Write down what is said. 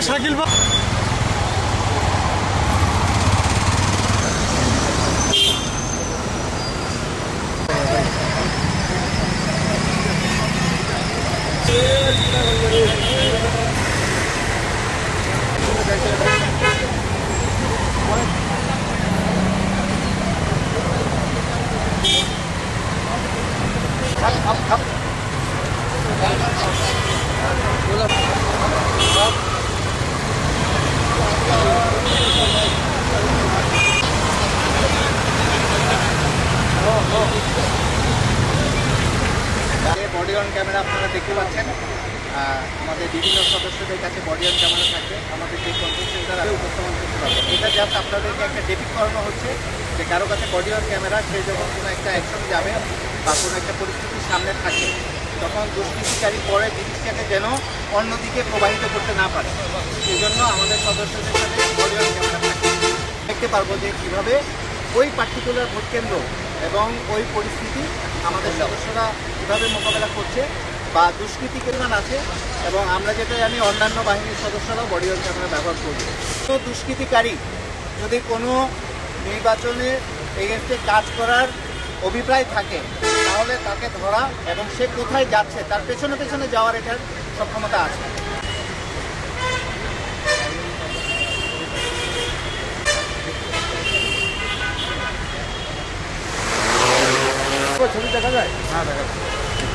শাকিল বা body on camera আপনারা দেখতে পাচ্ছেন। আমাদের বিভিন্ন সদস্যদের কাছে বডি অন ক্যামেরা থাকবে, আমাদের যে কন্ট্রোল সেন্টার আছে উপস্থাপন করতে পারবে। এটা জাস্ট আপনাদেরকে একটা ডেপিক করানো হচ্ছে যে কারো কাছে বডি অন ক্যামেরা, সে যখন কোনো একটা অ্যাকশনে যাবে বা কোনো একটা পরিস্থিতির সামনে থাকে, তখন দুষ্কৃতিকারী পরে জিনিসটাকে যেন অন্যদিকে প্রবাহিত করতে না পারে। সেই জন্য আমাদের সদস্যদের সাথে বডি অন ক্যামেরা থাকে। দেখতে পারবো যে কীভাবে ওই পার্টিকুলার ভোট কেন্দ্র এবং ওই পরিস্থিতি আমাদের সদস্যরা কীভাবে মোকাবেলা করছে বা দুষ্কৃতি কেমন আছে। এবং আমরা যেটা জানি অন্যান্য বাহিনীর সদস্যরাও বডি অন ক্যামেরা ব্যবহার করবে। তো দুষ্কৃতিকারী যদি কোনো নির্বাচনের এগেনস্টে কাজ করার অভিপ্রায় থাকে, তাহলে তাকে ধরা এবং সে কোথায় যাচ্ছে তার পেছনে পেছনে যাওয়ার এটার সক্ষমতা আছে। ছবি দেখা যায়? হ্যাঁ, দেখা যায়।